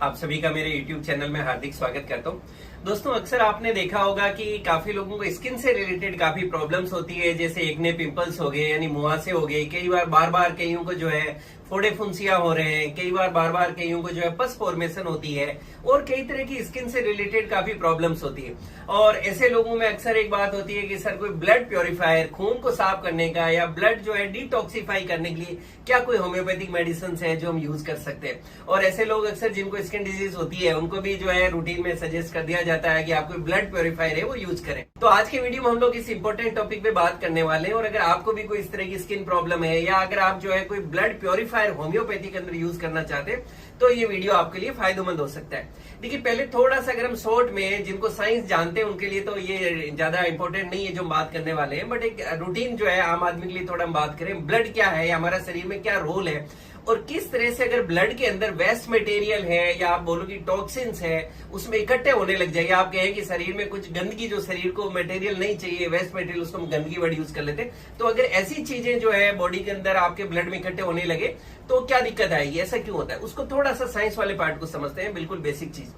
आप सभी का मेरे YouTube चैनल में हार्दिक स्वागत करता हूँ। दोस्तों, अक्सर आपने देखा होगा कि काफी लोगों को स्किन से रिलेटेड काफी प्रॉब्लम्स होती है, जैसे एक्ने पिंपल्स हो गए यानी मुहासे हो गए। कई बार बार कईयों को जो है फोड़े फुंसियां हो रहे हैं, कई बार कईयों को जो है पस फॉर्मेशन होती है और कई तरह की स्किन से रिलेटेड काफी प्रॉब्लम्स होती है। और ऐसे लोगों में अक्सर एक बात होती है कि सर कोई ब्लड प्योरीफायर, खून को साफ करने का या ब्लड जो है डिटॉक्सिफाई करने के लिए क्या कोई होम्योपैथिक मेडिसिन है जो हम यूज कर सकते हैं। और ऐसे लोग अक्सर जिनको स्किन डिजीज होती है उनको भी जो है रूटीन में सजेस्ट कर दिया जाता है कि आप कोई ब्लड प्योरीफायर है वो यूज करें। तो आज के वीडियो में हम लोग इस इंपॉर्टेंट टॉपिक पे बात करने वाले हैं। और अगर आपको भी कोई इस तरह की स्किन प्रॉब्लम है या अगर आप जो है कोई ब्लड प्योरीफायर होम्योपैथी के अंदर यूज करना चाहते हैं तो ये वीडियो आपके लिए फायदेमंद हो सकता है। देखिए, पहले थोड़ा सा अगर हम शॉर्ट में जिनको साइंस जानते हैं उनके लिए तो ये ज्यादा इंपॉर्टेंट नहीं है जो हम बात करने वाले हैं, बट एक रूटीन जो है आम आदमी के लिए थोड़ा हम बात करें। ब्लड क्या है, हमारा शरीर में क्या रोल है और किस तरह से अगर ब्लड के अंदर वेस्ट मटेरियल है या आप बोलो कि टॉक्सिन्स है उसमें इकट्ठे होने लग जाएगा। आप कहें कि शरीर में कुछ गंदगी जो शरीर को मटेरियल नहीं चाहिए, वेस्ट मटेरियल, उसको हम गंदगी वर्ड यूज कर लेते हैं। तो अगर ऐसी चीजें जो है बॉडी के अंदर आपके ब्लड में इकट्ठे होने लगे तो क्या दिक्कत आएगी, ऐसा क्यों होता है, उसको थोड़ा सा साइंस वाले पार्ट को समझते हैं। बिल्कुल बेसिक चीज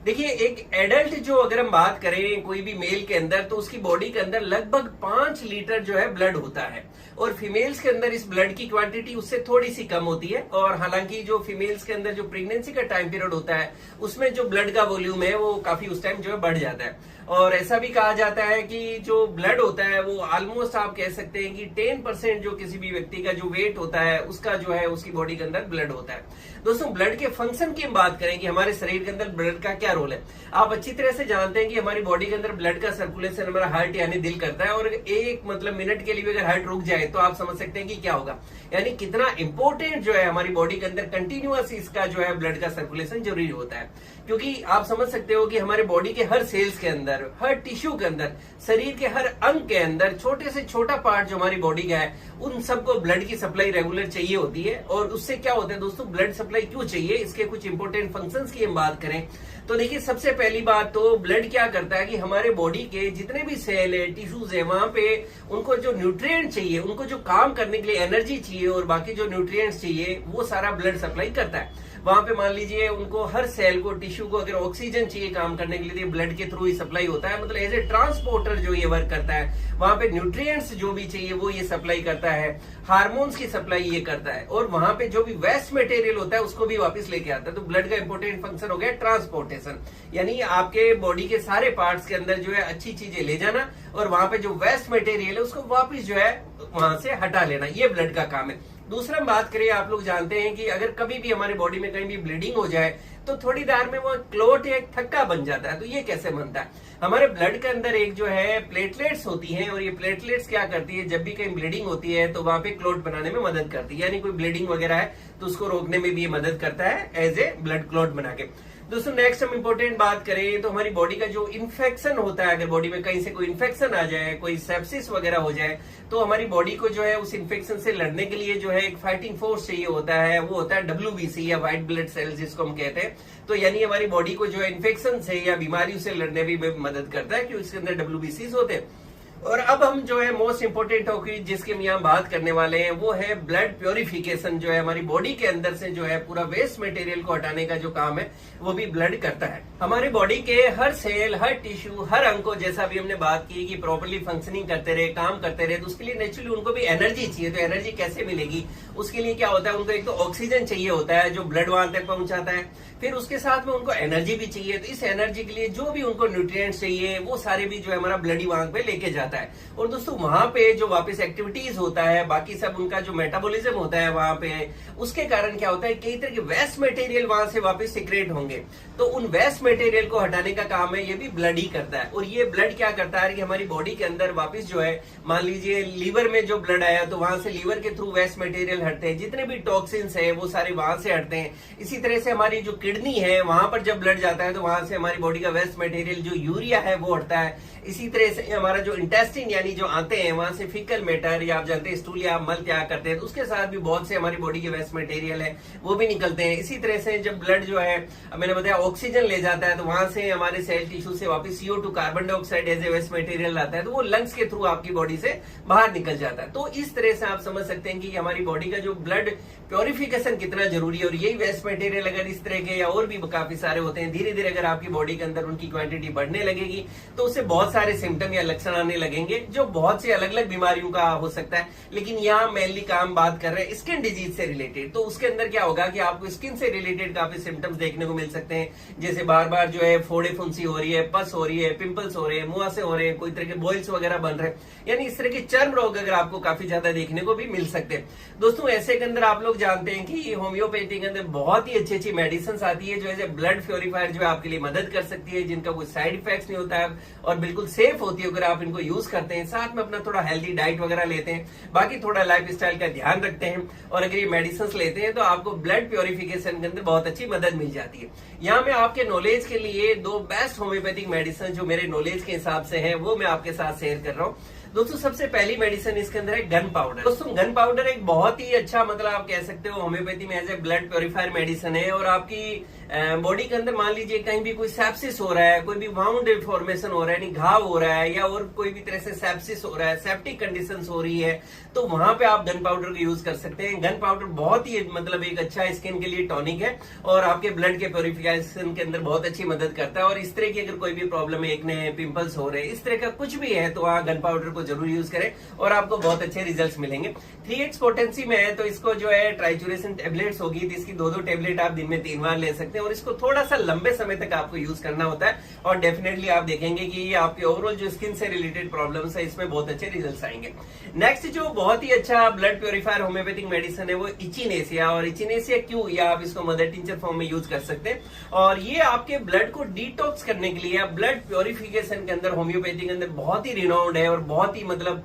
देखिए, एक एडल्ट जो अगर हम बात करें कोई भी मेल के अंदर तो उसकी बॉडी के अंदर लगभग 5 लीटर जो है ब्लड होता है और फीमेल्स के अंदर इस ब्लड की क्वांटिटी उससे थोड़ी सी कम होती है। और हालांकि जो फीमेल्स के अंदर जो प्रेगनेंसी का टाइम पीरियड होता है उसमें जो ब्लड का वॉल्यूम है वो काफी उस टाइम जो है बढ़ जाता है। और ऐसा भी कहा जाता है कि जो ब्लड होता है वो ऑलमोस्ट आप कह सकते हैं कि 10% जो किसी भी व्यक्ति का जो वेट होता है उसका जो है उसकी बॉडी के अंदर ब्लड होता है। दोस्तों, ब्लड के फंक्शन की हम बात करें कि हमारे शरीर के अंदर ब्लड का क्या रोल है, आप अच्छी तरह से जानते हैं कि हमारी बॉडी के अंदर ब्लड का सर्कुलेशन हमारा हार्ट यानी दिल करता है। और एक मिनट के लिए अगर हार्ट रुक जाए तो आप समझ सकते हैं कि क्या होगा, यानी कितना इंपॉर्टेंट जो है हमारी बॉडी के अंदर कंटिन्यूअस इसका जो है ब्लड का सर्कुलेशन जरूरी होता है। क्योंकि आप समझ सकते हो कि हमारे बॉडी के हर सेल्स के अंदर, हर टिश्यू के अंदर, शरीर के हर अंग के अंदर छोटे से छोटा पार्ट जो हमारी बॉडी का है उन सबको ब्लड की सप्लाई रेगुलर चाहिए होती है। और उससे क्या होता है दोस्तों, ब्लड सप्लाई क्यों चाहिए, इसके कुछ इंपॉर्टेंट फंक्शंस की हम बात करें तो देखिए, सबसे पहली बात तो ब्लड क्या करता है कि हमारे बॉडी के जितने भी सेल है, टिश्यूज है, वहां पे उनको जो न्यूट्रिएंट चाहिए, उनको जो काम करने के लिए एनर्जी चाहिए और बाकी जो न्यूट्रिएंट्स चाहिए वो सारा ब्लड सप्लाई करता है। वहां पे मान लीजिए उनको हर सेल को, टिश्यू को अगर ऑक्सीजन चाहिए काम करने के लिए ब्लड के थ्रू ही सप्लाई होता है। मतलब एज ए ट्रांसपोर्टर जो ये वर्क करता है। वहां पे न्यूट्रिएंट्स जो भी चाहिए वो ये सप्लाई करता है, हार्मोन्स की सप्लाई ये करता है और वहां पे जो भी वेस्ट मटेरियल होता है उसको भी वापस लेके आता है। तो ब्लड का इंपॉर्टेंट फंक्शन हो गया ट्रांसपोर्टेशन, यानी आपके बॉडी के सारे पार्ट्स के अंदर जो है अच्छी चीजें ले जाना और वहां पे जो वेस्ट मटेरियल है उसको वापस जो है वहां से हटा लेना, ये ब्लड का काम है। दूसरा बात करें, आप लोग जानते हैं कि अगर कभी भी हमारी बॉडी में कहीं भी ब्लीडिंग हो जाए तो थोड़ी देर में वो क्लोट या एक थक्का बन जाता है। तो ये कैसे बनता है, हमारे ब्लड के अंदर एक जो है प्लेटलेट्स होती हैं और ये प्लेटलेट्स क्या करती है, जब भी कहीं ब्लीडिंग होती है तो वहां पे क्लोट बनाने में मदद करती है, यानी कोई ब्लीडिंग वगैरह है तो उसको रोकने में भी ये मदद करता है एज ए ब्लड क्लोट बना के। दोस्तों, नेक्स्ट हम इंपॉर्टेंट बात करें तो हमारी बॉडी का जो इन्फेक्शन होता है, अगर बॉडी में कहीं से कोई इन्फेक्शन आ जाए, कोई सेप्सिस वगैरह हो जाए तो हमारी बॉडी को जो है उस इन्फेक्शन से लड़ने के लिए जो है एक फाइटिंग फोर्स चाहिए होता है, वो होता है WBC या व्हाइट ब्लड सेल्स जिसको हम कहते हैं। तो यानी हमारी बॉडी को जो है इन्फेक्शन से या बीमारियों से लड़ने भी मदद करता है क्योंकि इसके अंदर WBCs होते हैं। और अब हम जो है मोस्ट इंपोर्टेंट टॉपिक जिसकी हम यहाँ बात करने वाले हैं वो है ब्लड प्योरिफिकेशन, जो है हमारी बॉडी के अंदर से जो है पूरा वेस्ट मटेरियल को हटाने का जो काम है वो भी ब्लड करता है। हमारी बॉडी के हर सेल, हर टिश्यू, हर अंग को, जैसा भी हमने बात की कि प्रॉपर्ली फंक्शनिंग करते रहे, काम करते रहे, तो उसके लिए नेचुरली उनको भी एनर्जी चाहिए। तो एनर्जी कैसे मिलेगी, उसके लिए क्या होता है, उनको एक तो ऑक्सीजन चाहिए होता है जो ब्लड वहां तक पहुंचाता है, फिर उसके साथ में उनको एनर्जी भी चाहिए। तो इस एनर्जी के लिए जो भी उनको न्यूट्रिएंट्स चाहिए वो सारे भी जो है हमारा ब्लड ही वहां पे लेके जाता है। और दोस्तों, वहां पे जो वापस एक्टिविटीज होता है, बाकी सब उनका जो मेटाबॉलिज्म होता है वहां पे, उसके कारण क्या होता है, कई तरह के वेस्ट मटेरियल वहां से वापस सिक्रेट होंगे। तो उन वेस्ट मटेरियल को हटाने का काम है ये भी ब्लड ही करता है। और ये ब्लड क्या करता है कि हमारी बॉडी के अंदर वापस जो है, मान लीजिए लीवर में जो ब्लड आया तो वहां से लीवर के थ्रू वेस्ट मटेरियल हटते हैं, जितने भी टॉक्सिन्स है वो सारे वहां से हटते हैं। इसी तरह से हमारी जो किडनी है वहां पर जब ब्लड जाता है तो वहां से हमारी बॉडी का वेस्ट मटेरियल जो यूरिया है वो हटता है। इसी तरह से हमारा जो इंटेस्टिन यानी जो आते हैं वहां से फीकल मैटर या आप जानते हैं स्टूल या मल त्याग करते हैं, तो उसके साथ भी बहुत से हमारी बॉडी के वेस्ट मटेरियल है वो भी निकलते हैं। इसी तरह से जब ब्लड जो है मैंने बताया ऑक्सीजन ले जाता है तो वहां से हमारे सेल टिश्यू से वापस CO2 carbon dioxide as a waste material आता है तो वो लंग्स के थ्रू आपकी बॉडी से बाहर निकल जाता है। तो इस तरह से आप समझ सकते हैं कि हमारी बॉडी का जो ब्लड प्योरिफिकेशन कितना जरूरी है। और यही वेस्ट मटेरियल अगर इस तरह के या और भी काफी सारे होते हैं, धीरे धीरे अगर आपकी बॉडी के अंदर उनकी क्वांटिटी बढ़ने लगेगी तो उससे बहुत सारे सिम्टम या लक्षण आने लगेंगे जो बहुत सी अलग अलग बीमारियों का हो सकता है। लेकिन यहाँ मेनली काम बात कर रहे हैं स्किन डिजीज से रिलेटेड। तो उसके अंदर क्या होगा कि आपको स्किन से रिलेटेड काफी सिम्टम्स देखने को मिल सकते हैं, जैसे बार बार जो है फोड़े फुंसी हो रही है, पस हो रही है, पिंपल्स हो रहे हैं, मुहासे हो रहे हैं, कोई तरह के बॉइल्स वगैरह बन रहे हैं, यानी इस तरह के चर्म रोग अगर आपको काफी ज्यादा देखने को भी मिल सकते हैं। दोस्तों ऐसे के अंदर आप लोग जानते हैं कि होम्योपैथी के अंदर बहुत ही अच्छी अच्छी मेडिसिन आती है जो एज ए ब्लड प्योरीफायर जो आपके लिए मदद कर सकती है, जिनका कोई साइड इफेक्ट्स नहीं होता है और बिल्कुल सेफ होती है अगर आप इनको यूज करते हैं, साथ में अपना थोड़ा हेल्दी डाइट वगैरह लेते हैं, बाकी थोड़ा लाइफ स्टाइल का ध्यान रखते हैं और अगर ये मेडिसिन लेते हैं तो आपको ब्लड प्योरिफिकेशन के अंदर बहुत अच्छी मदद मिल जाती है। यहाँ मैं आपके नॉलेज के लिए 2 बेस्ट होम्योपैथिक मेडिसिन जो मेरे नॉलेज के हिसाब से है वो मैं आपके साथ शेयर कर रहा हूँ। दोस्तों सबसे पहली मेडिसिन इसके अंदर है गन पाउडर। दोस्तों गन पाउडर एक बहुत ही अच्छा मतलब आप कह सकते हो होम्योपैथी में as a blood purifier medicine है और आपकी बॉडी के अंदर मान लीजिए कहीं भी कोई सेप्सिस हो रहा है, कोई भी वाउंड फॉर्मेशन हो रहा है, यानी घाव हो रहा है या और कोई भी तरह से सेप्सिस हो रहा है, सेप्टिक कंडीशंस हो रही है, तो वहां पे आप गन पाउडर का यूज कर सकते हैं। गन पाउडर बहुत ही मतलब एक अच्छा स्किन के लिए टॉनिक है और आपके ब्लड के प्योरिफिकेशन के अंदर बहुत अच्छी मदद करता है। और इस तरह की अगर कोई भी प्रॉब्लम है, एक्ने, पिंपल्स हो रहे हैं, इस तरह का कुछ भी है तो वहाँ गन पाउडर को जरूर यूज करें और आपको बहुत अच्छे रिजल्ट्स मिलेंगे। 3x पोटेंसी में है तो इसको जो है ट्राइचुरेशन टेबलेट्स होगी तो इसकी 2-2 टेबलेट आप दिन में 3 बार ले सकते हैं और इसको थोड़ा सा लंबे समय तक आपको यूज करना होता है और डेफिनेटली आप देखेंगे कि ये आपके ओवरऑल जो स्किन से रिलेटेड प्रॉब्लम्स है इसमें बहुत अच्छे रिजल्ट्स आएंगे। नेक्स्ट जो बहुत ही अच्छा ब्लड प्योरीफायर होम्योपैथिक मेडिसिन है वो इचिनेसिया। और इचिनेसिया क्यों, या आप इसको मदर टिंचर फॉर्म में यूज कर सकते हैं और ये आपके ब्लड को डिटॉक्स करने के लिए, ब्लड प्योरिफिकेशन के अंदर होम्योपैथी के अंदर बहुत ही रिनाउंड है और बहुत ही मतलब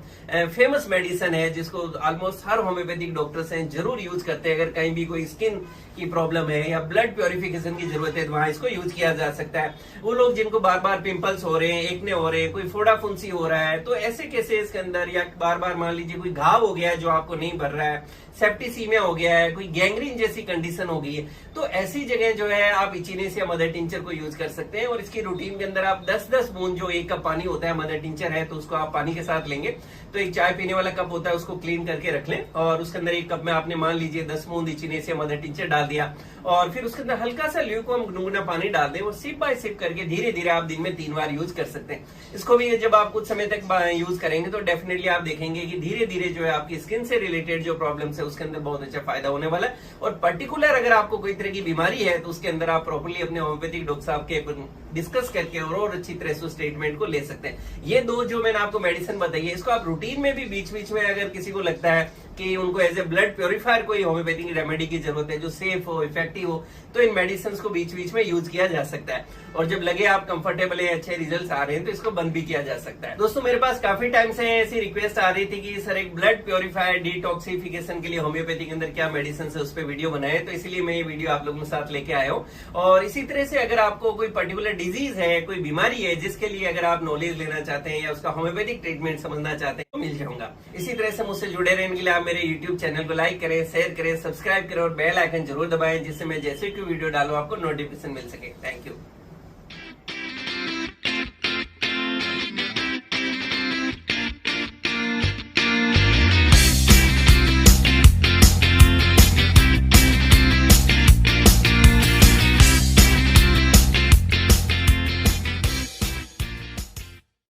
फेमस मेडिसिन है जिसको ऑलमोस्ट हर होम्योपैथिक डॉक्टर्स हैं जरूर यूज करते हैं। अगर कहीं भी कोई स्किन की प्रॉब्लम है या ब्लड प्योरिफिकेशन की जरूरत है तो वहां इसको यूज किया जा सकता है। वो लोग जिनको बार बार पिंपल्स हो रहे हैं, एक्ने हो रहे हैं, कोई फोड़ा फुंसी हो रहा है, तो ऐसे केसेस के अंदर या बार बार मान लीजिए कोई घाव हो गया है जो आपको नहीं भर रहा है, सेप्टिसीमिया हो गया है, कोई गैंग्रीन जैसी कंडीशन हो गई है, तो ऐसी जगह जो है आप इचिनेसिया मदर टिंचर को यूज कर सकते हैं। और इसकी रूटीन के अंदर आप 10-10 बूंद, जो 1 कप पानी होता है, मदर टिंचर है तो उसको आप पानी के साथ लेंगे, तो एक चाय पीने वाला कप होता है उसको क्लीन करके रख लें और उसके अंदर 1 कप में आपने मान लीजिए 10 बूंद इचिनेसिया मदर टिंचर डाल दिया और फिर उसके अंदर हल्का सा ल्यूकवार्म गुनगुना पानी डाल दें और सिप बाय सिप करके धीरे धीरे आप दिन में 3 बार यूज कर सकते हैं। इसको भी जब आप कुछ समय तक यूज करेंगे तो डेफिनेटली आप देखेंगे कि धीरे धीरे जो है आपकी स्किन से रिलेटेड जो प्रॉब्लम्स है उसके अंदर बहुत अच्छा फायदा होने वाला है। और पर्टिकुलर अगर आपको कोई तरह की बीमारी है तो उसके अंदर आप प्रॉपर्ली अपने होम्योपैथिक डॉक्टर साहब के डिस्कस करके और अच्छी तरह से ट्रीटमेंट को ले सकते हैं। ये 2 जो मैंने आपको मेडिसिन बताई है इसको आप रूटीन में भी बीच बीच में अगर किसी को लगता है कि उनको एज ए ब्लड प्योरीफायर कोई होम्योपैथिक रेमेडी की जरूरत है जो सेफ हो, इफेक्टिव हो, तो इन मेडिसिन को बीच बीच में यूज किया जा सकता है और जब लगे आप कंफर्टेबल है, अच्छे रिजल्ट्स आ रहे हैं तो इसको बंद भी किया जा सकता है। दोस्तों मेरे पास काफी टाइम से ऐसी रिक्वेस्ट आ रही थी कि सर एक ब्लड प्योरीफायर डिटॉक्सिफिकेशन के लिए होम्योपैथी के अंदर क्या मेडिसिन है उस पर वीडियो बनाए, तो इसलिए मैं ये वीडियो आप लोगों के साथ लेके आया हूँ। और इसी तरह से अगर आपको कोई पर्टिकुलर डिजीज है, कोई बीमारी है जिसके लिए अगर आप नॉलेज लेना चाहते हैं या उसका होम्योपैथिक ट्रीटमेंट समझना चाहते हैं तो मिल जाऊंगा। इसी तरह से मुझसे जुड़े रहने के लिए आप मेरे यूट्यूब चैनल को लाइक करें, शेयर करें, सब्सक्राइब करें और बेल आइकन जरूर दबाएं जिससे मैं जैसे कोई वीडियो डालूं आपको नोटिफिकेशन मिल सके। Thank you.